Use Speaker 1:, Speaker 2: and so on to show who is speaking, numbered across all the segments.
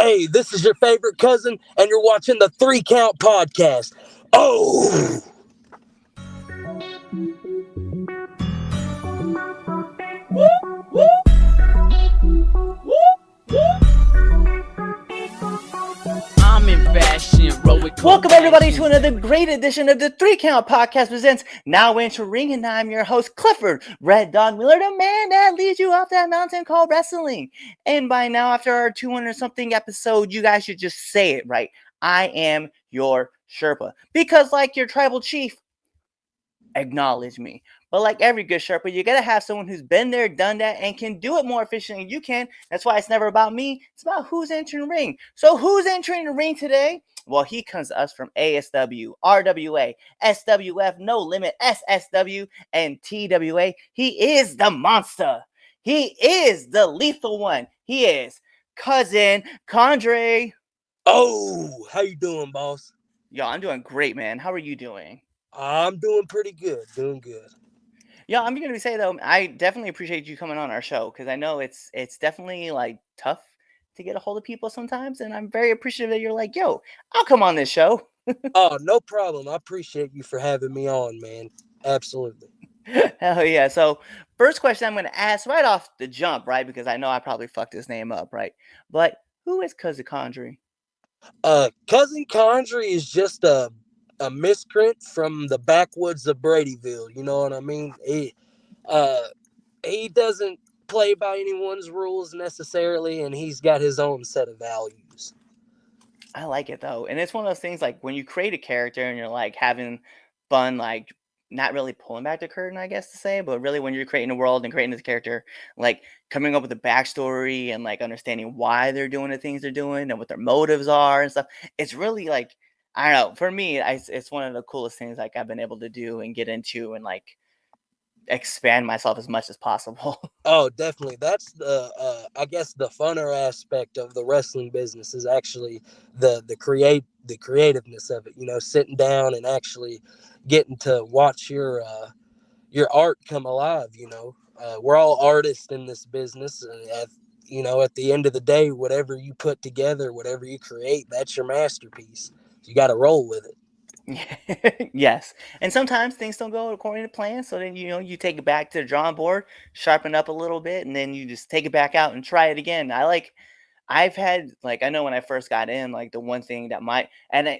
Speaker 1: Hey, this is your favorite cousin, and you're watching the Three Count Podcast. Oh!
Speaker 2: I'm in fashion, roll with
Speaker 3: Welcome everybody to another great edition of the Three Count Podcast presents Now Enter Ring, and I'm your host Clifford Red Dog Miller, the man that leads you off that mountain called wrestling. And by now, after our 200 something episode, you guys should just say it right. I am your Sherpa, because like your tribal chief, acknowledge me. But like every good Sherpa, you gotta have someone who's been there, done that, and can do it more efficiently than you can. That's why it's never about me. It's about who's entering the ring. So who's entering the ring today? Well, he comes to us from ASW, RWA, SWF, No Limit, SSW, and TWA. He is the monster. He is the lethal one. He is Cousin Condry.
Speaker 1: Oh, how you doing, boss?
Speaker 3: Yo, I'm doing great, man. How are you doing?
Speaker 1: I'm doing pretty good,
Speaker 3: Yeah, I'm gonna say though, I definitely appreciate you coming on our show because I know it's definitely like tough to get a hold of people sometimes, and I'm very appreciative that you're like, yo, I'll come on this show.
Speaker 1: Oh, no problem. I appreciate you for having me on, man. Absolutely.
Speaker 3: Hell yeah. So first question I'm gonna ask right off the jump, right? Because I know I probably fucked his name up, right? But who is Cousin Condry?
Speaker 1: Cousin Condry is just a miscreant from the backwoods of Bradyville. You know what I mean? He doesn't play by anyone's rules necessarily, and he's got his own set of values.
Speaker 3: I like it though. And it's one of those things like when you create a character and you're like having fun, like not really pulling back the curtain, I guess to say, but really when you're creating a world and creating this character, like coming up with a backstory and like understanding why they're doing the things they're doing and what their motives are and stuff. It's really like, I don't know, for me, it's one of the coolest things like I've been able to do and get into and like expand myself as much as possible.
Speaker 1: Oh, definitely. That's I guess the funner aspect of the wrestling business is actually the creativeness of it. You know, sitting down and actually getting to watch your art come alive. You know, we're all artists in this business, and at the end of the day, whatever you put together, whatever you create, that's your masterpiece. You got to roll with it.
Speaker 3: Yes. And sometimes things don't go according to plan. So then, you take it back to the drawing board, sharpen up a little bit, and then you just take it back out and try it again. I've had, like, I know when I first got in, like, the one thing that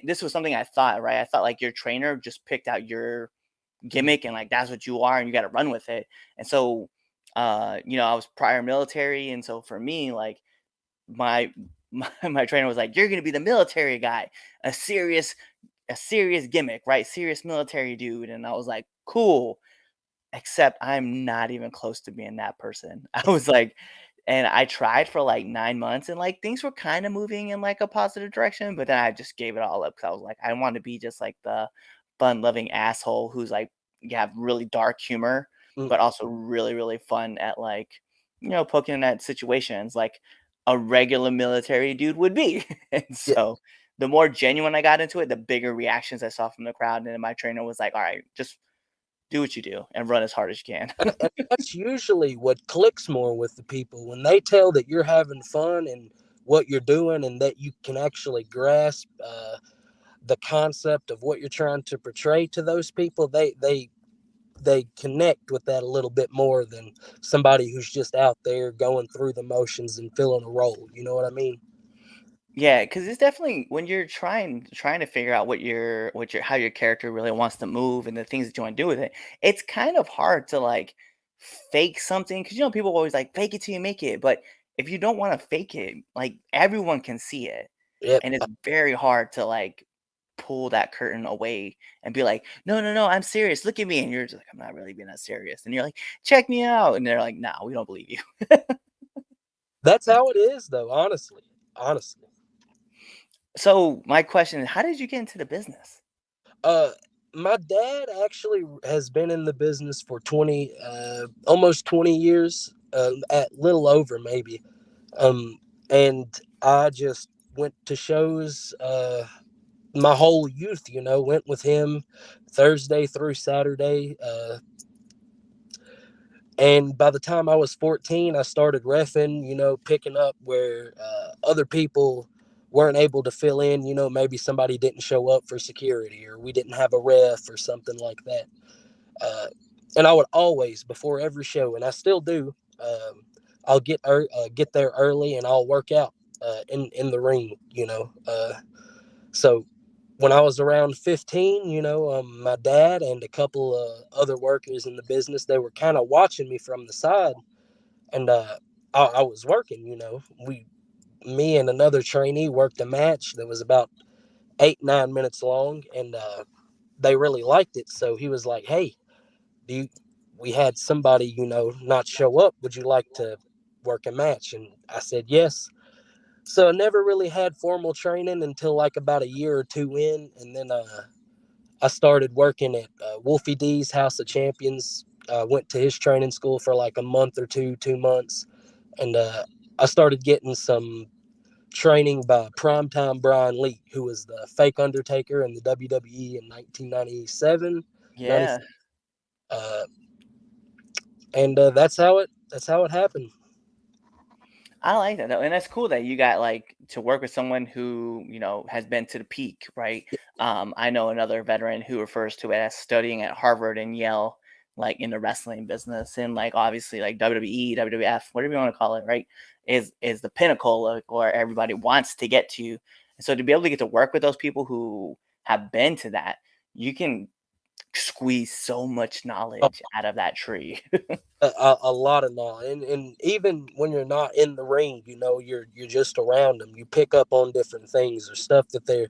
Speaker 3: this was something I thought, right? I thought, like, your trainer just picked out your gimmick and, like, that's what you are and you got to run with it. And so, I was prior military. And so for me, like, my, my trainer was like, you're going to be the military guy, a serious gimmick, right? Serious military dude. And I was like, cool. Except I'm not even close to being that person. I was like, and I tried for like 9 months and like things were kind of moving in like a positive direction, but then I just gave it all up because I was like, I want to be just like the fun loving asshole who's like, you have really dark humor, but also really, really fun at like, poking at situations like a regular military dude would be. And so the more genuine I got into it, the bigger reactions I saw from the crowd. And then my trainer was like, all right, just do what you do and run as hard as you can.
Speaker 1: And that's usually what clicks more with the people when they tell that you're having fun and what you're doing, and that you can actually grasp the concept of what you're trying to portray to those people. They connect with that a little bit more than somebody who's just out there going through the motions and filling a role. You know what I mean?
Speaker 3: Yeah, because it's definitely when you're trying to figure out how your character really wants to move and the things that you want to do with it. It's kind of hard to like fake something because people always like fake it till you make it. But if you don't want to fake it, like everyone can see it,
Speaker 1: Yep.
Speaker 3: and it's very hard to like pull that curtain away and be like, no, no, no, I'm serious. Look at me, and you're just like, I'm not really being that serious, and you're like, check me out, and they're like, no, we don't believe you.
Speaker 1: That's how it is, though. Honestly.
Speaker 3: So my question is, how did you get into the business?
Speaker 1: Uh, my dad actually has been in the business for almost 20 years, at little over maybe. And I just went to shows, my whole youth, went with him Thursday through Saturday. And by the time I was 14, I started reffing, picking up where other people weren't able to fill in. Maybe somebody didn't show up for security, or we didn't have a ref or something like that. Uh, and I would always, before every show, and I still do, I'll get there early and I'll work out in the ring. So when I was around 15, my dad and a couple of other workers in the business, they were kind of watching me from the side, and I was working. Me and another trainee worked a match that was about 8-9 minutes long, and they really liked it. So he was like, "Hey, do you, we had somebody not show up. Would you like to work a match?" And I said yes. So I never really had formal training until like about a year or two in, and then I started working at Wolfie D's House of Champions. Went to his training school for like a month or 2 months, and I started getting some training by Primetime Brian Lee, who was the fake Undertaker in the WWE in 1997,
Speaker 3: Yeah.
Speaker 1: uh, and that's how it happened.
Speaker 3: I like that though, and that's cool that you got like to work with someone who has been to the peak, right? I know another veteran who refers to it as studying at Harvard and Yale, like in the wrestling business, and like obviously like WWE, WWF, whatever you want to call it, right? Is the pinnacle of where everybody wants to get to, and so to be able to get to work with those people who have been to that, you can squeeze so much knowledge out of that tree.
Speaker 1: A lot of knowledge, and even when you're not in the ring, you're just around them. You pick up on different things or stuff that they're,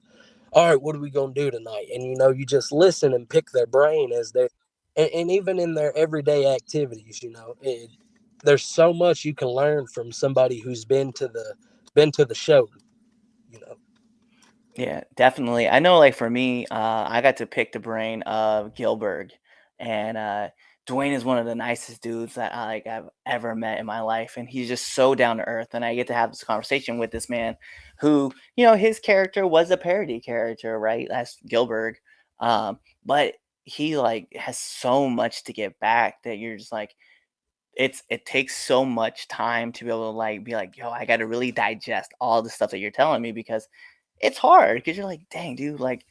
Speaker 1: all right, what are we gonna do tonight? And you just listen and pick their brain as they're, and even in their everyday activities, there's so much you can learn from somebody who's been to the show. You know,
Speaker 3: Yeah, definitely. I know, like for me, I got to pick the brain of Gilbert, and Dwayne is one of the nicest dudes that I've ever met in my life, and he's just so down to earth. And I get to have this conversation with this man, who his character was a parody character, right? That's Gilbert, but he like has so much to give back that you're just like it takes so much time to be able to like be like, yo, I got to really digest all the stuff that you're telling me because it's hard because you're like, dang, dude, like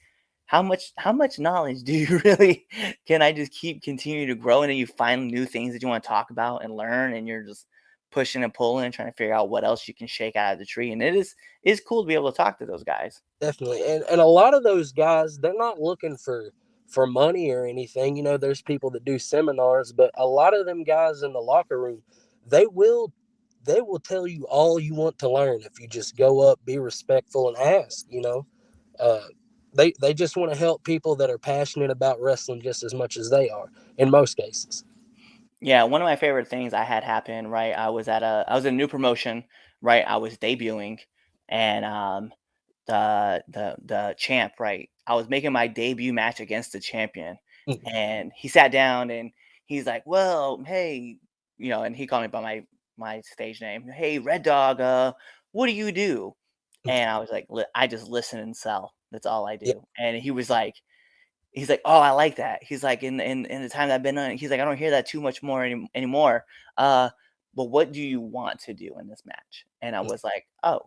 Speaker 3: how much knowledge do you really can I just keep continue to grow and then you find new things that you want to talk about and learn and you're just pushing and pulling and trying to figure out what else you can shake out of the tree. And it is cool to be able to talk to those guys.
Speaker 1: definitely. And a lot of those guys, they're not looking for money or anything. There's people that do seminars, but a lot of them guys in the locker room, they will they will tell you all you want to learn if you just go up, be respectful, and ask. Uh, they just want to help people that are passionate about wrestling just as much as they are in most cases.
Speaker 3: Yeah, one of my favorite things I had happen, right? I was in a new promotion, right? I was debuting and the champ, right? I was making my debut match against the champion,
Speaker 1: Mm.
Speaker 3: and he sat down and he's like, "Well, hey, and he called me by my stage name. Hey, Red Dog, what do you do?" And I was like, "I just listen and sell. That's all I
Speaker 1: Yeah,
Speaker 3: do." And he's like, "Oh, I like that." He's like, "In the time that I've been on it," he's like, "I don't hear that too much more anymore. Uh, but what do you want to do in this match?" And I was like, "Oh,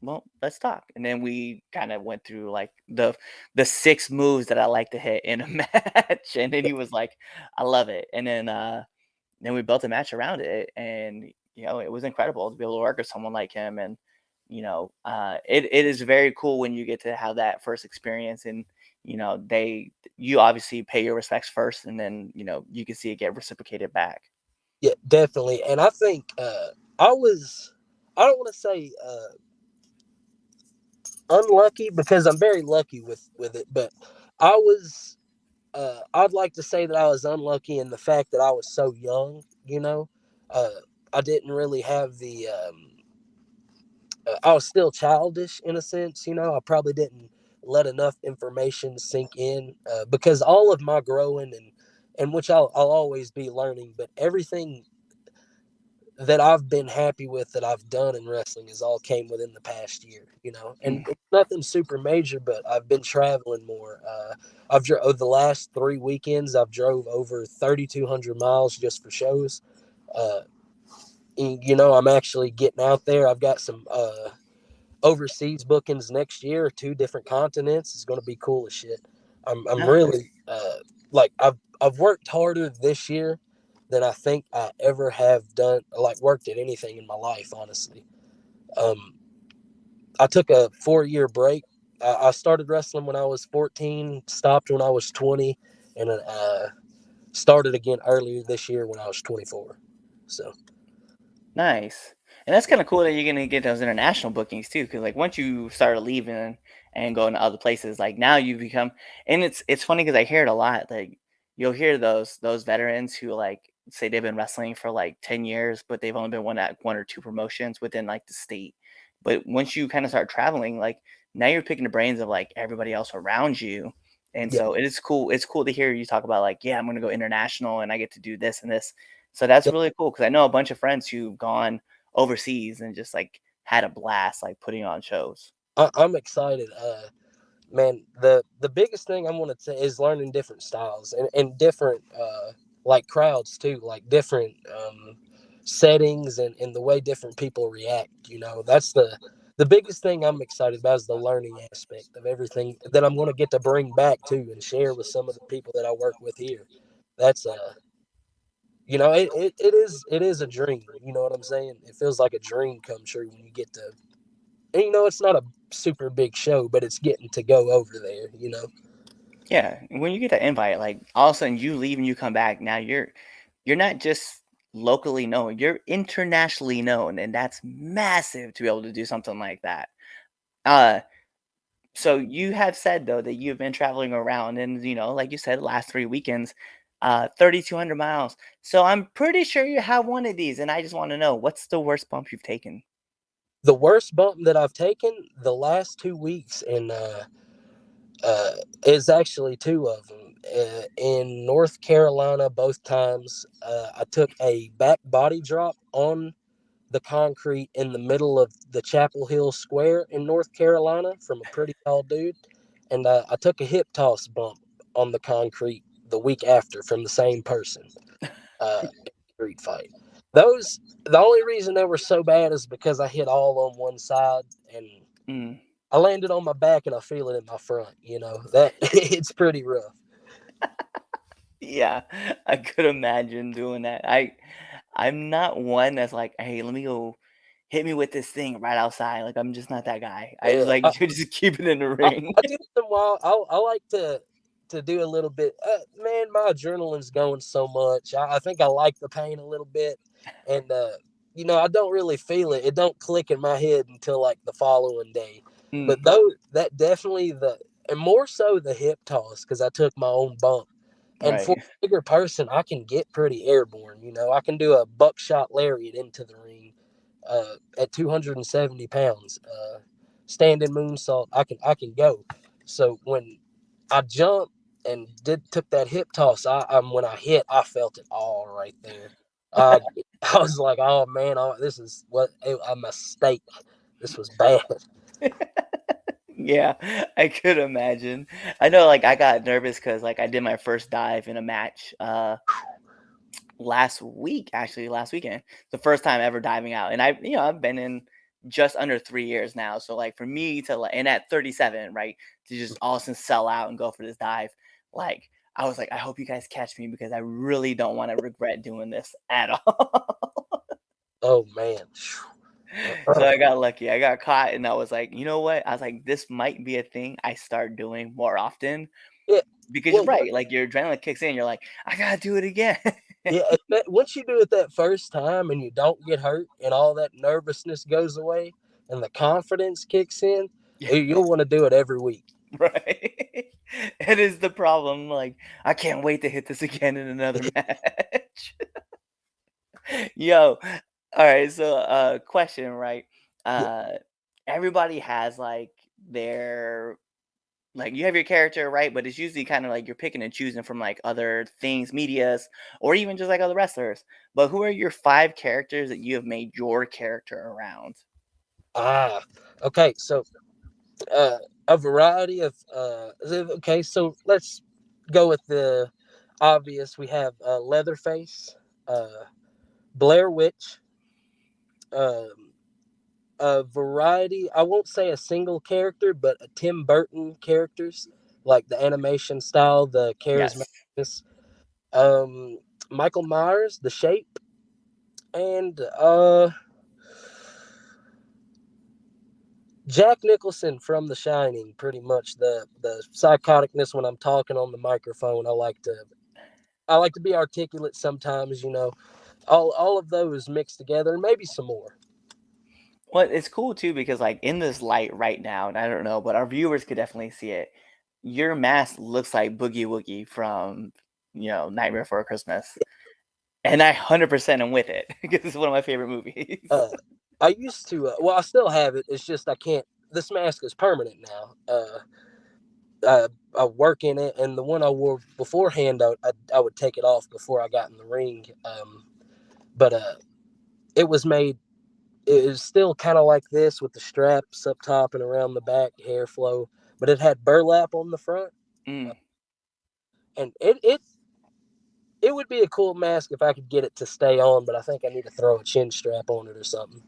Speaker 3: well, let's talk." And then we kind of went through like the six moves that I like to hit in a match. And then he was like, "I love it." And then we built a match around it, and it was incredible to be able to work with someone like him. And it is very cool when you get to have that first experience, and you obviously pay your respects first, and then you can see it get reciprocated back.
Speaker 1: yeah, definitely. And I think I was, I don't want to say unlucky because I'm very lucky with it, but I was I'd like to say that I was unlucky in the fact that I was so young. Uh, I didn't really have the. I was still childish in a sense. I probably didn't let enough information sink in because all of my growing and which I'll always be learning, but everything that I've been happy with that I've done in wrestling is all came within the past year. And
Speaker 3: Mm.
Speaker 1: it's nothing super major, but I've been traveling more. Over the last 3 weekends, I've drove over 3,200 miles just for shows. Uh, and, I'm actually getting out there. I've got some. overseas bookings next year, 2 different continents. Is going to be cool as shit. I'm
Speaker 3: Nice.
Speaker 1: really like I've worked harder this year than I think I ever have done. Like worked at anything in my life, honestly. Um, I took a 4 year break. I started wrestling when I was 14, stopped when I was 20, and started again earlier this year when I was 24. So
Speaker 3: Nice. And that's kind of cool that you're gonna get those international bookings too, because like once you start leaving and going to other places, like now you become, and it's funny because I hear it a lot. Like you'll hear those veterans who like say they've been wrestling for like 10 years, but they've only been at one or two promotions within like the state. But once you kind of start traveling, like now you're picking the brains of like everybody else around you. And
Speaker 1: yeah,
Speaker 3: so it is cool. It's cool to hear you talk about like, yeah, I'm gonna go international and I get to do this and this. So that's
Speaker 1: yeah.
Speaker 3: really cool because I know a bunch of friends who've gone overseas and just like had a blast like putting on shows.
Speaker 1: I'm excited. Man, the biggest thing I'm gonna say is learning different styles and different like crowds too, like different settings and the way different people react. That's the biggest thing I'm excited about is the learning aspect of everything that I'm gonna get to bring back too and share with some of the people that I work with here. That's it is a dream. You know what I'm saying? It feels like a dream come true when you get to, and it's not a super big show, but it's getting to go over there.
Speaker 3: Yeah, and when you get that invite, like all of a sudden you leave and you come back. Now you're not just locally known, you're internationally known, and that's massive to be able to do something like that. Uh, so you have said though that you've been traveling around, and like you said, last 3 weekends, 3,200 miles. So I'm pretty sure you have one of these, and I just want to know what's the worst bump you've taken.
Speaker 1: The worst bump that I've taken the last 2 weeks uh, is actually two of them. In North Carolina, both times, I took a back body drop on the concrete in the middle of the Chapel Hill Square in North Carolina from a pretty tall dude. And I took a hip toss bump on the concrete the week after from the same person. Street fight. Those the only reason they were so bad is because I hit all on one side and
Speaker 3: Mm.
Speaker 1: I landed on my back and I feel it in my front. That it's pretty rough.
Speaker 3: Yeah, I could imagine doing that. I'm not one that's like, "Hey, let me go hit me with this thing right outside." Like, I'm just not that guy. I just
Speaker 1: Yeah,
Speaker 3: like to just keep it in the
Speaker 1: I,
Speaker 3: ring.
Speaker 1: I do some wild. I like to do a little bit. Man, my adrenaline's going so much. I think I like the pain a little bit, and I don't really feel it. It don't click in my head until like the following day. But
Speaker 3: Mm,
Speaker 1: though that definitely and more so the hip toss because I took my own bump. And for
Speaker 3: right.
Speaker 1: a bigger person, I can get pretty airborne. I can do a buckshot lariat into the ring at 270 pounds. Standing moonsault, I can go. So when I jumped and took that hip toss, when I hit, I felt it all right there. I I was like, oh man, this is a mistake. This was bad.
Speaker 3: Yeah, I could imagine. I know, like, I got nervous because, like, I did my first dive in a match, last week, actually, last weekend. The first time ever diving out, and I've been in just under 3 years now. So like for me to like, and at 37, right, to just all of a sudden sell out and go for this dive, like I was like, I hope you guys catch me because I really don't want to regret doing this at all.
Speaker 1: Oh man.
Speaker 3: So I got lucky. I got caught, and I was like, you know what? I was like, this might be a thing I start doing more often
Speaker 1: Yeah.
Speaker 3: because you're
Speaker 1: Well,
Speaker 3: right. Like your adrenaline kicks in. You're like, I gotta do it again.
Speaker 1: yeah, once you do it that first time and you don't get hurt and all that nervousness goes away and the confidence kicks in,
Speaker 3: Yeah,
Speaker 1: you'll want to do it every week.
Speaker 3: right. It is the problem. Like, I can't wait to hit this again in another match. Yo, all right. So, question, right?
Speaker 1: Yeah.
Speaker 3: Uh, everybody has like their like you have your character, right? But it's usually kind of like you're picking and choosing from like other things, medias, or even just like other wrestlers. But who are your 5 characters that you have made your character around?
Speaker 1: Ah, okay. So, uh, a variety of, okay, so let's go with the obvious. We have Leatherface, uh, Blair Witch, um, a variety. I won't say a single character, but a Tim Burton characters, like the animation style, the
Speaker 3: Yes.
Speaker 1: charismaticness. Michael Myers, The Shape, and Jack Nicholson from The Shining. Pretty much the psychoticness when I'm talking on the microphone. I like to be articulate sometimes. All of those mixed together, and maybe some more.
Speaker 3: Well, it's cool too because like in this light right now, and I don't know, but our viewers could definitely see it. Your mask looks like Boogie Woogie from Nightmare Before Christmas, and I 100% am with it because it's one of my favorite movies.
Speaker 1: Uh, I used to. Well, I still have it. It's just I can't. This mask is permanent now. I work in it, and the one I wore beforehand, I would take it off before I got in the ring. But it was made. It was still kind of like this with the straps up top and around the back, hair flow, but it had burlap on the front,
Speaker 3: Mm.
Speaker 1: and it would be a cool mask if I could get it to stay on. But I think I need to throw a chin strap on it or something.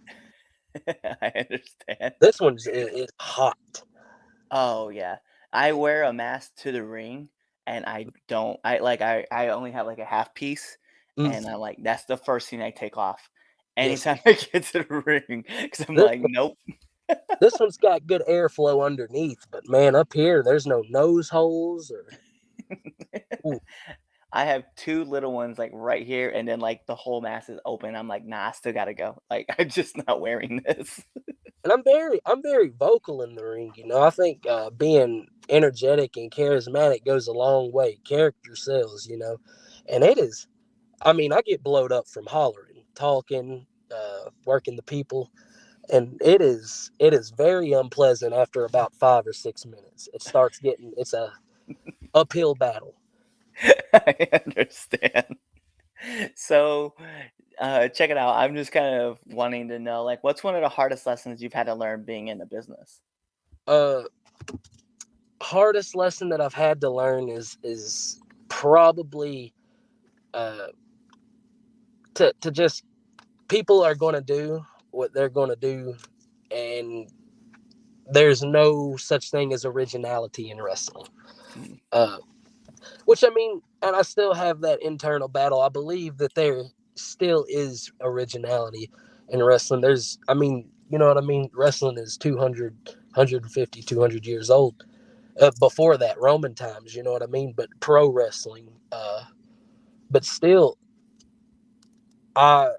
Speaker 3: I understand.
Speaker 1: This one's is hot.
Speaker 3: Oh yeah. I wear a mask to the ring and I don't I only have like a half piece
Speaker 1: Mm,
Speaker 3: and I'm like that's the first thing I take off
Speaker 1: yes,
Speaker 3: anytime I get to the ring because I'm
Speaker 1: this
Speaker 3: like nope.
Speaker 1: this one's got good airflow underneath, but man, up here there's no nose holes or. Ooh.
Speaker 3: I have two little ones like right here and then like the whole mask is open. I'm like nah, I still gotta go. Like I'm just not wearing this.
Speaker 1: And I'm very vocal in the ring. I think being energetic and charismatic goes a long way. Character sells. And it is. I mean, I get blowed up from hollering, talking, working the people, and it is very unpleasant after about 5 or 6 minutes. It starts getting it's a uphill battle.
Speaker 3: I understand. So, check it out. I'm just kind of wanting to know, like, what's one of the hardest lessons you've had to learn being in the business?
Speaker 1: Uh, Hardest lesson that I've had to learn is probably uh to just people are going to do what they're going to do, and there's no such thing as originality in wrestling.
Speaker 3: Mm,
Speaker 1: uh which I mean, and I still have that internal battle. I believe that there still is originality in wrestling. There's I mean, you know what I mean, wrestling is 200, 150, 200 years old. Before that, Roman times, you know what I mean, but pro wrestling, but still, i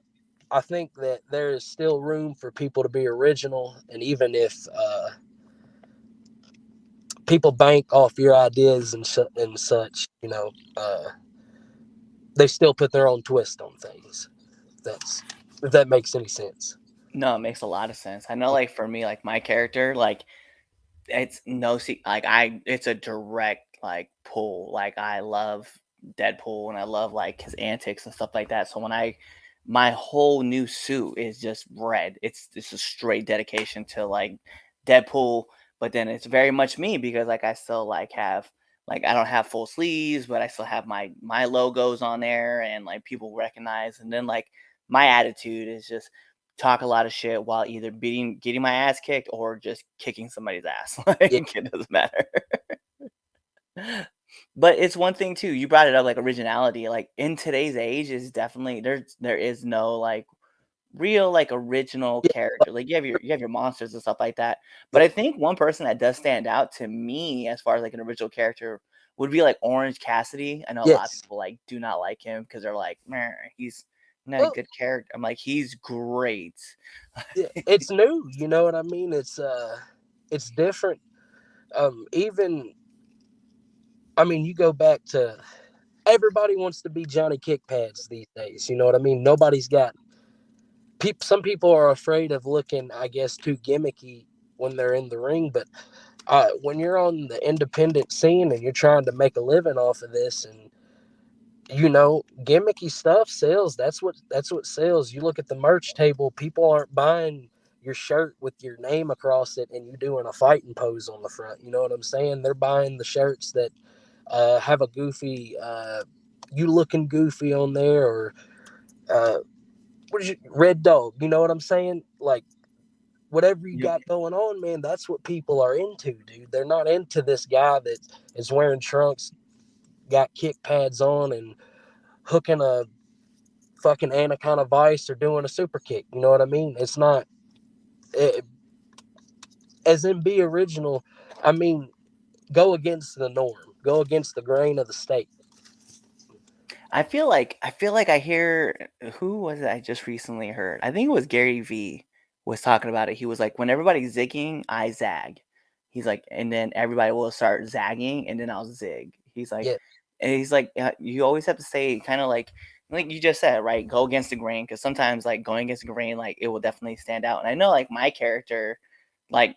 Speaker 1: I think that there is still room for people to be original, and even if people bank off your ideas and such, they still put their own twist on things. That's If that makes any sense.
Speaker 3: no, it makes a lot of sense. I know, like, for me, like, my character, like, it's no like it's a direct like pull. Like I love Deadpool and I love like his antics and stuff like that. So when my whole new suit is just red. It's a straight dedication to like Deadpool, but then it's very much me because like I still like have like I don't have full sleeves, but I still have my logos on there and like people recognize. And then like my attitude is just talk a lot of shit while either getting my ass kicked or just kicking somebody's ass. Like
Speaker 1: Yeah,
Speaker 3: it doesn't matter. But it's one thing too. You brought it up like originality. Like in today's age is definitely there is no like real like original
Speaker 1: yeah,
Speaker 3: character. Like you have your monsters and stuff like that.
Speaker 1: yeah,
Speaker 3: But I think one person that does stand out to me as far as like an original character would be like Orange Cassidy. I know a lot of
Speaker 1: yes.
Speaker 3: people like do not like him because they're like, man, he's not a
Speaker 1: Well,
Speaker 3: good character. I'm like, he's great.
Speaker 1: yeah, it's new. You know what I mean? It's different. Even I mean, you go back to everybody wants to be Johnny Kickpads these days. You know what I mean? Nobody's got people. Some people are afraid of looking, I guess, too gimmicky when they're in the ring. But when you're on the independent scene and you're trying to make a living off of this, and gimmicky stuff sells. That's what sells. You look at the merch table, people aren't buying your shirt with your name across it and you doing a fighting pose on the front. You know what I'm saying? They're buying the shirts that have a goofy, you looking goofy on there, or red dog. You know what I'm saying? Like whatever you
Speaker 3: You,
Speaker 1: got going on, man, that's what people are into, dude. They're not into this guy that is wearing trunks, got kick pads on, and hooking a fucking anaconda vice or doing a super kick. You know what I mean? It's not it, as in be original. I mean, go against the norm, go against the grain of the state.
Speaker 3: I feel like I hear who was it I just recently heard? I think it was Gary V was talking about it. He was like, when everybody's zigging, I zag. He's like, and then everybody will start zagging, and then I'll zig.
Speaker 1: Yeah,
Speaker 3: He's like, you always have to say kind of like you just said, right? Go against the grain because sometimes like going against the grain, like it will definitely stand out. And I know like my character, like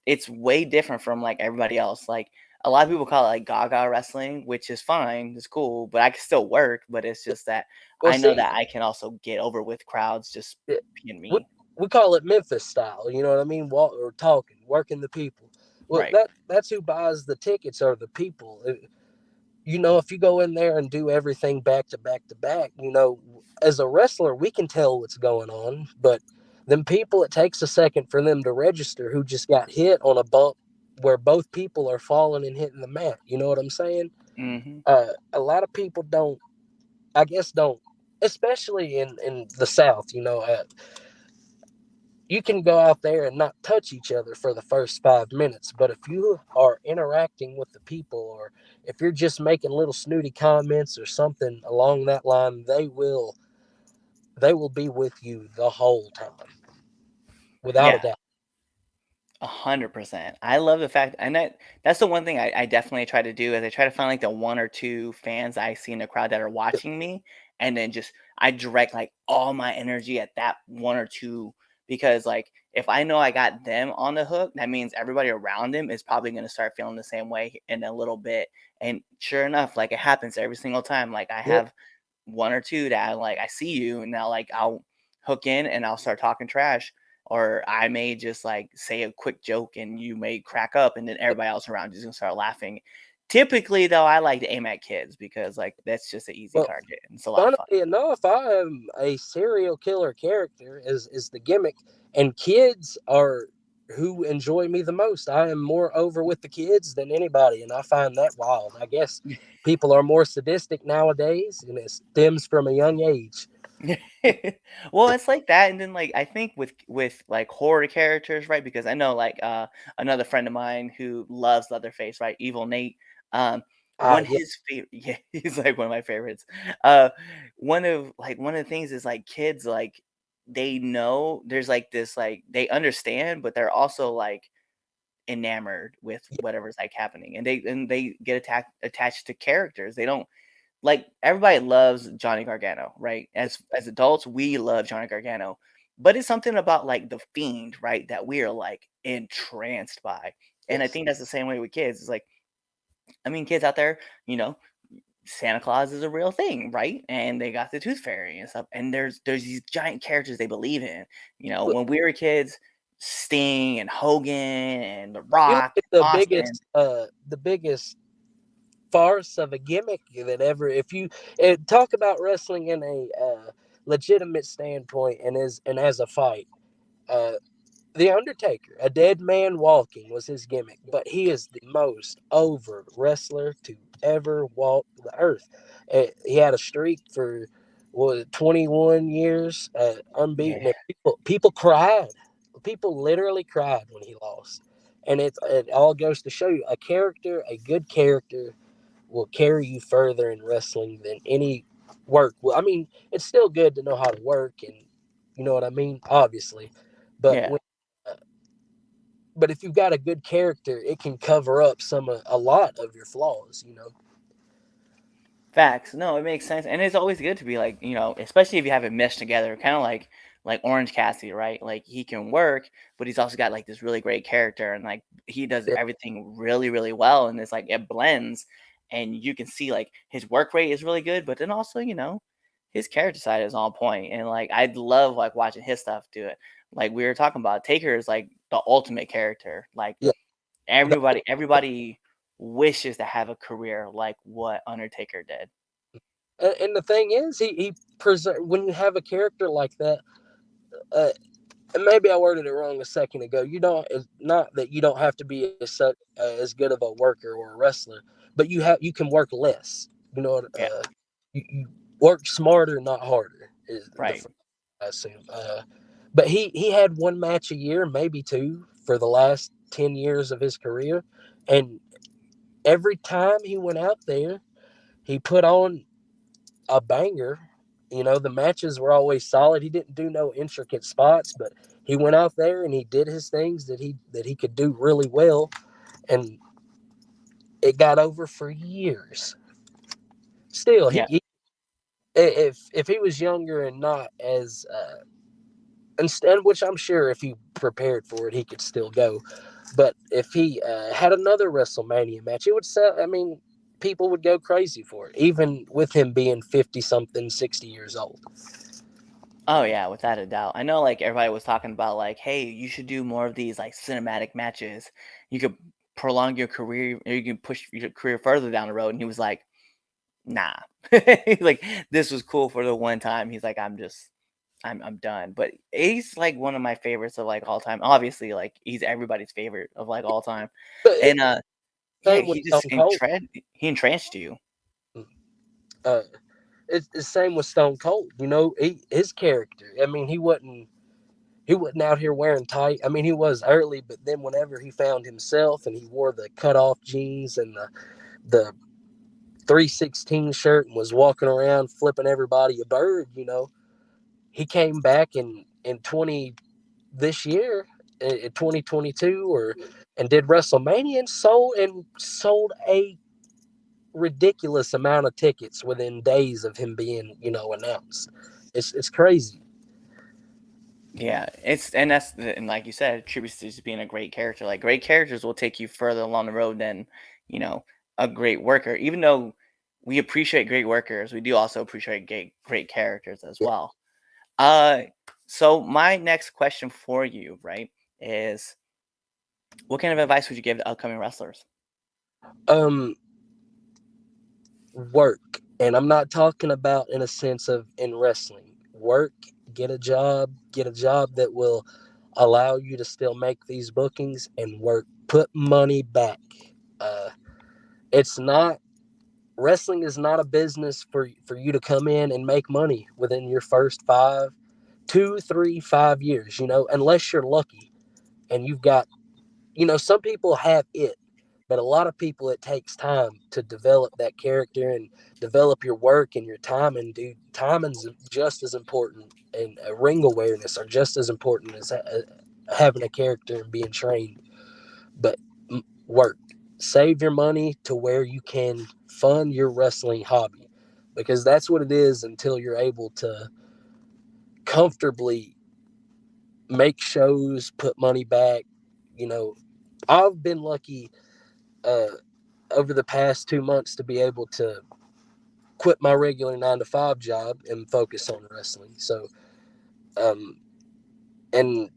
Speaker 3: it's way different from like everybody else. Like a lot of people call it like gaga wrestling, which is fine, it's cool, but I can still work. But it's just that
Speaker 1: well,
Speaker 3: I know
Speaker 1: see,
Speaker 3: that I can also get over with crowds just
Speaker 1: yeah,
Speaker 3: being
Speaker 1: we,
Speaker 3: me.
Speaker 1: we call it Memphis style. You know what I mean? Walk or talking, working the people. Well,
Speaker 3: Right.
Speaker 1: that's who buys the tickets are the people. You know, if you go in there and do everything back to back to back, you know, as a wrestler, we can tell what's going on. But them people, it takes a second for them to register who just got hit on a bump where both people are falling and hitting the mat. You know what I'm saying?
Speaker 3: Mm-hmm.
Speaker 1: A lot of people don't, I guess, don't, especially in the South, you know, you can go out there and not touch each other for the first 5 minutes, but if you are interacting with the people, or if you're just making little snooty comments or something along that line, they will be with you the whole time, without a
Speaker 3: Yeah.
Speaker 1: doubt.
Speaker 3: 100%. I love the fact, and that's the one thing I definitely try to do is I try to find like the one or two fans I see in the crowd that are watching me, and then just I direct like all my energy at that one or two because like if I know I got them on the hook, that means everybody around them is probably going to start feeling the same way in a little bit. And sure enough, like it happens every single time. Like I
Speaker 1: Yeah,
Speaker 3: have one or two that I see you and now like I'll hook in and I'll start talking trash or I may just like say a quick joke and you may crack up and then everybody else around you is gonna start laughing. Typically though, I like to aim at kids because like that's just an easy
Speaker 1: well,
Speaker 3: target and it's a lot of fun.
Speaker 1: funnily enough, I am a serial killer character is the gimmick, and kids are who enjoy me the most. I am more over with the kids than anybody, and I find that wild. I guess people are more sadistic nowadays, and it stems from a young age.
Speaker 3: Well, it's like that, and then like I think with like horror characters, right? Because I know like another friend of mine who loves Leatherface, right? Evil Nate. Um, one
Speaker 1: Yeah,
Speaker 3: his favorite, yeah, he's like one of my favorites. One of the things is like kids like they know there's like this like they understand, but they're also like enamored with whatever's like happening, and they get attached to characters. They don't like everybody loves Johnny Gargano, right? As adults, we love Johnny Gargano, but it's something about like the Fiend, right, that we are like entranced by. And I
Speaker 1: yes.
Speaker 3: think that's the same way with kids. It's like, I mean, kids out there, you know, Santa Claus is a real thing, right? And they got the Tooth Fairy and stuff. And there's these giant characters they believe in. You know,
Speaker 1: But
Speaker 3: when we were kids, Sting and Hogan and The
Speaker 1: you know
Speaker 3: Rock
Speaker 1: what
Speaker 3: and Austin.
Speaker 1: the biggest farce of a gimmick that ever, if you talk about wrestling in a legitimate standpoint and as a fight, uh, the Undertaker, a dead man walking, was his gimmick, but he is the most over wrestler to ever walk the earth. He had a streak for 21 years,
Speaker 3: Yeah.
Speaker 1: unbeaten. And people cried. People literally cried when he lost, and it all goes to show you a good character will carry you further in wrestling than any work. Well, I mean, it's still good to know how to work, and you know what I mean, obviously, but
Speaker 3: Yeah.
Speaker 1: uh, but if you've got a good character, it can cover up a lot of your flaws. You know.
Speaker 3: Facts. No, it makes sense, and it's always good to be like, you know, especially if you have it meshed together, kind of like Orange Cassidy, right? Like he can work, but he's also got like this really great character, and like he does
Speaker 1: Yeah,
Speaker 3: everything really, really well, and it's like it blends, and you can see like his work rate is really good, but then also, you know, his character side is on point, and like I love like watching his stuff do it. Like we were talking about, Taker is like the ultimate character. Like
Speaker 1: yeah. Without-
Speaker 3: everybody wishes to have a career like what Undertaker did.
Speaker 1: and the thing is, he preserve when you have a character like that. Uh, and maybe I worded it wrong a second ago. You don't. It's not that you don't have to be as good of a worker or a wrestler, but you can work less. You know,
Speaker 3: Yeah,
Speaker 1: you work smarter, not harder. Is the
Speaker 3: right.
Speaker 1: I assume. But he had one match a year, maybe two, for the last 10 years of his career, and every time he went out there, he put on a banger. You know, the matches were always solid. He didn't do no intricate spots, but he went out there and he did his things that he could do really well, and it got over for years. Still,
Speaker 3: Yeah.
Speaker 1: if he was younger and not as instead, which I'm sure if he prepared for it, he could still go. But if he had another WrestleMania match, it would sell. I mean, people would go crazy for it, even with him being 50 something, 60 years old.
Speaker 3: Oh yeah, without a doubt. I know like everybody was talking about like, hey, you should do more of these like cinematic matches. You could prolong your career or you can push your career further down the road. And he was like, nah. Like this was cool for the one time. He's like, I'm done. But he's like one of my favorites of like all time. Obviously, like he's everybody's favorite of like all time.
Speaker 1: But
Speaker 3: And
Speaker 1: it's
Speaker 3: yeah,
Speaker 1: the same with
Speaker 3: he just
Speaker 1: Stone Cold.
Speaker 3: he entranced you.
Speaker 1: Uh, it's the same with Stone Cold. You know, his character. I mean, he wasn't out here wearing tight. I mean, he was early, but then whenever he found himself and he wore the cut off jeans and the 316 shirt and was walking around flipping everybody a bird, he came back in 20 this year in 2022 or and did WrestleMania and sold a ridiculous amount of tickets within days of him being announced. It's crazy.
Speaker 3: Yeah, and like you said, it attributes to just being a great character. Like great characters will take you further along the road than you know a great worker. Even though we appreciate great workers, we do also appreciate great characters as
Speaker 1: Yeah.
Speaker 3: well. Uh, so my next question for you, right, is what kind of advice would you give to upcoming wrestlers?
Speaker 1: Um, Work, and I'm not talking about in a sense of in wrestling. Work, get a job that will allow you to still make these bookings and work. Put money back. Uh, it's not wrestling is not a business for you to come in and make money within your first 5 2 3 5 years, unless you're lucky and you've got, some people have it, but a lot of people it takes time to develop that character and develop your work and your time. And dude, timing's just as important, and ring awareness are just as important as having a character and being trained. But work, save your money to where you can fund your wrestling hobby, because that's what it is until you're able to comfortably make shows, put money back. You know, I've been lucky uh, over the past 2 months to be able to quit my regular 9 to 5 job and focus on wrestling. So, um, and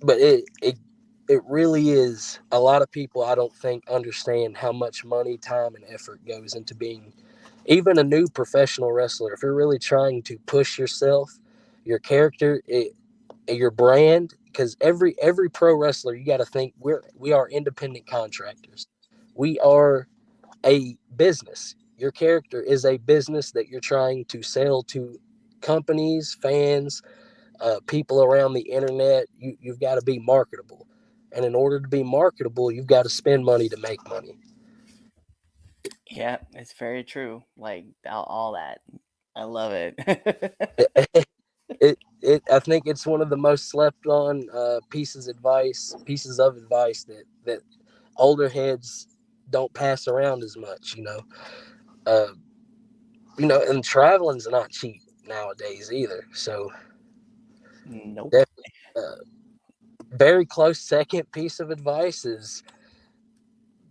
Speaker 1: but it really is. A lot of people I don't think understand how much money, time, and effort goes into being even a new professional wrestler. If you're really trying to push yourself, your character, your brand, because every pro wrestler, you got to think we are independent contractors. We are a business. Your character is a business that you're trying to sell to companies, fans, people around the internet. You've got to be marketable. And in order to be marketable, you've got to spend money to make money.
Speaker 3: Yeah, it's very true. Like all that, I love it.
Speaker 1: I think it's one of the most slept on pieces of advice that older heads don't pass around as much. Uh, and traveling's not cheap nowadays either. So
Speaker 3: Nope.
Speaker 1: definitely, uh, very close second piece of advice is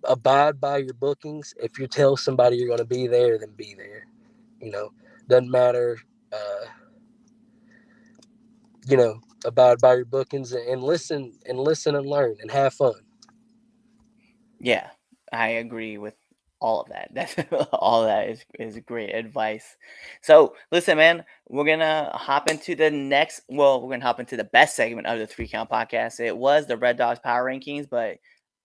Speaker 1: abide by your bookings. If you tell somebody you're going to be there, then be there. You know, doesn't matter. Uh, abide by your bookings and listen and learn and have fun.
Speaker 3: Yeah, I agree with all of that. That's all of that is great advice. So listen, man, we're gonna hop into the next. Well, we're gonna hop into the best segment of the Three Count podcast. It was the Red Dogs Power Rankings, but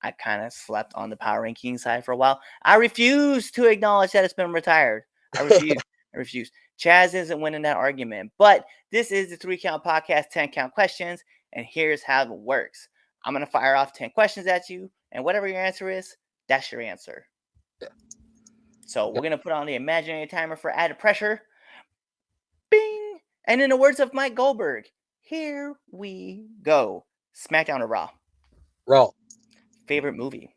Speaker 3: I kind of slept on the power ranking side for a while. I refuse to acknowledge that it's been retired. I refuse. I refuse. Chaz isn't winning that argument, but this is the Three Count podcast, 10 count questions, and here's how it works. I'm gonna fire off 10 questions at you, and whatever your answer is, that's your answer. So we're going to put on the imaginary timer for added pressure. Bing! And in the words of Mike Goldberg, here we go. SmackDown or Raw?
Speaker 1: Raw.
Speaker 3: Favorite movie?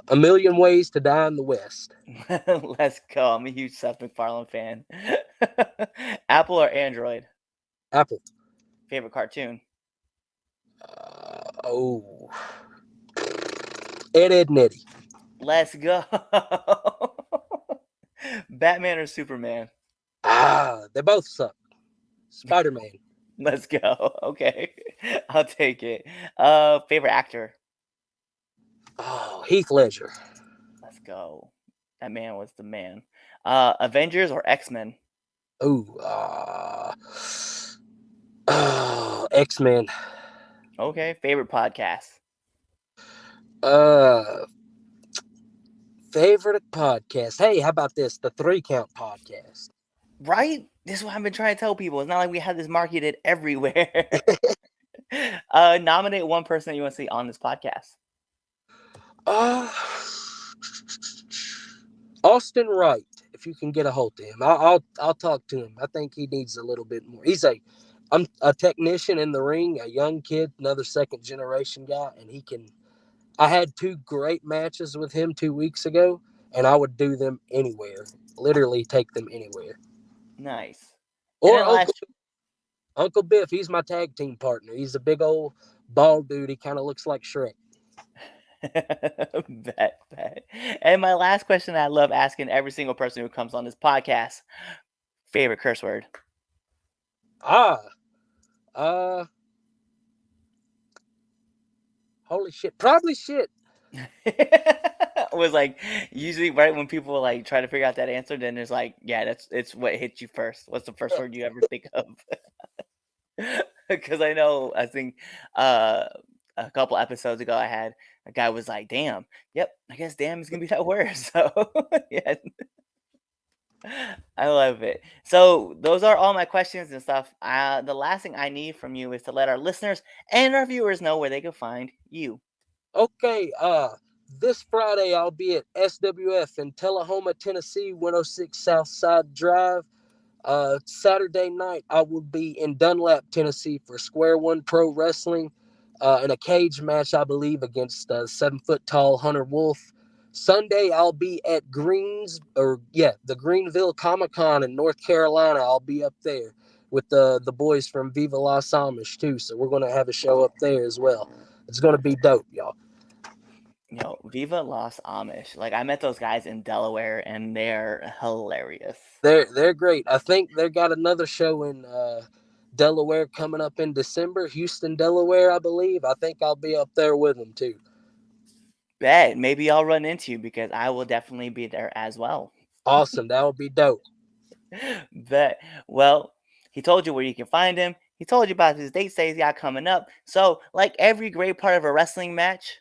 Speaker 1: A Million Ways to Die in the West.
Speaker 3: Let's go. I'm a huge Seth MacFarlane fan. Apple or Android?
Speaker 1: Apple.
Speaker 3: Favorite cartoon?
Speaker 1: Ed, Ed, and Eddie.
Speaker 3: Let's go. Batman or Superman?
Speaker 1: They both suck. Spider-Man.
Speaker 3: Let's go. Okay. I'll take it. Favorite actor?
Speaker 1: Heath Ledger.
Speaker 3: Let's go. That man was the man. Avengers or X-Men?
Speaker 1: X-Men.
Speaker 3: Okay. Favorite podcast?
Speaker 1: Favorite podcast. Hey, how about this? The Three Count podcast.
Speaker 3: Right? This is what I've been trying to tell people. It's not like we have this marketed everywhere. Nominate one person that you want to see on this podcast.
Speaker 1: Austin Wright, if you can get a hold of him. I'll talk to him. I think he needs a little bit more. I'm a technician in the ring, a young kid, another second generation guy, and I had 2 great matches with him 2 weeks ago, and I would do them anywhere. Literally take them anywhere.
Speaker 3: Nice.
Speaker 1: Or Uncle Biff, he's my tag team partner. He's a big old bald dude. He kind of looks like Shrek.
Speaker 3: bet. And my last question I love asking every single person who comes on this podcast. Favorite curse word?
Speaker 1: Holy shit. Probably shit.
Speaker 3: Was like usually right when people like try to figure out that answer, then there's like, yeah, it's what hits you first. What's the first word you ever think of? Because I think a couple episodes ago I had a guy was like, damn, yep, I guess damn is gonna be that word. So yeah. I love it. So those are all my questions and stuff. The last thing I need from you is to let our listeners and our viewers know where they can find you.
Speaker 1: Okay, this Friday I'll be at SWF in Tullahoma, Tennessee, 106 Southside Drive. Saturday night I will be in Dunlap, Tennessee for Square One Pro Wrestling in a cage match, I believe, against 7-foot-tall Hunter Wolf. Sunday I'll be at the Greenville Comic-Con in North Carolina. I'll be up there with the boys from Viva Las Amish too. So we're going to have a show up there as well. It's going to be dope, y'all.
Speaker 3: Viva Las Amish. Like, I met those guys in Delaware, and they're hilarious.
Speaker 1: They're great. I think they got another show in Delaware coming up in December. Houston, Delaware, I believe. I think I'll be up there with them too.
Speaker 3: Bet. Maybe I'll run into you because I will definitely be there as well.
Speaker 1: Awesome. That would be dope.
Speaker 3: Bet. Well, he told you where you can find him. He told you about his dates that he's got coming up. So, like every great part of a wrestling match,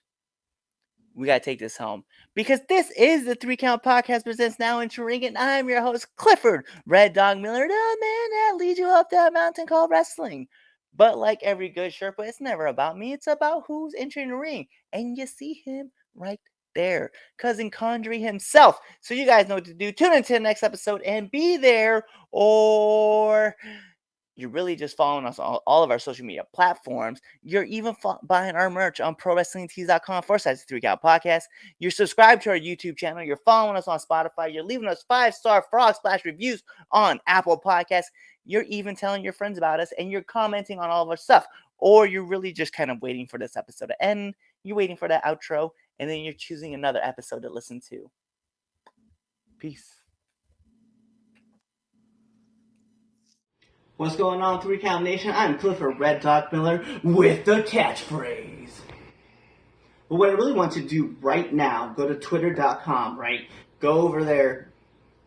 Speaker 3: we got to take this home. Because this is the Three Count Podcast presents Now Into Ring, and I'm your host, Clifford Red Dog Miller, the man that leads you up that mountain called wrestling. But like every good Sherpa, it's never about me. It's about who's entering the ring. And you see him right there. Cousin Condry himself. So you guys know what to do. Tune into the next episode and be there, or you're really just following us on all of our social media platforms. You're even buying our merch on prowrestlingtees.com/3 Count Podcast. You're subscribed to our YouTube channel. You're following us on Spotify. You're leaving us 5-star frog splash reviews on Apple Podcasts. You're even telling your friends about us, and you're commenting on all of our stuff. Or you're really just kind of waiting for this episode to end. You're waiting for that outro, and then you're choosing another episode to listen to. Peace. What's going on, Three Count Nation? I'm Clifford Red Dog Miller with the catchphrase.
Speaker 4: But what I really want you to do right now, go to twitter.com, right? Go over there,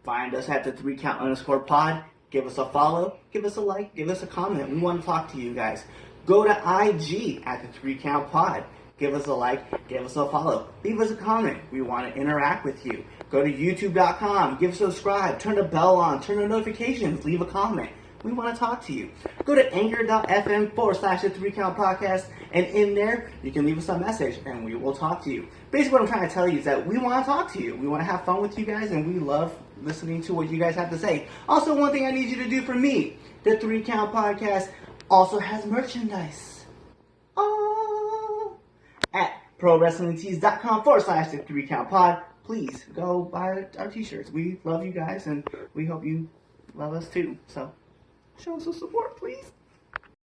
Speaker 4: find us at the 3count_pod, give us a follow, give us a like, give us a comment. We want to talk to you guys. Go to IG at the 3countpod. Give us a like, give us a follow, leave us a comment. We want to interact with you. Go to youtube.com, give us a subscribe, turn the bell on, turn the notifications, leave a comment. We want to talk to you. Go to anchor.fm/the 3count podcast, and in there, you can leave us a message, and we will talk to you. Basically, what I'm trying to tell you is that we want to talk to you. We want to have fun with you guys, and we love listening to what you guys have to say. Also, one thing I need you to do for me, the 3count podcast also has merchandise. Oh! At prowrestlingtees.com/the 3count pod. Please go buy our t-shirts. We love you guys, and we hope you love us too. So show us some support, please.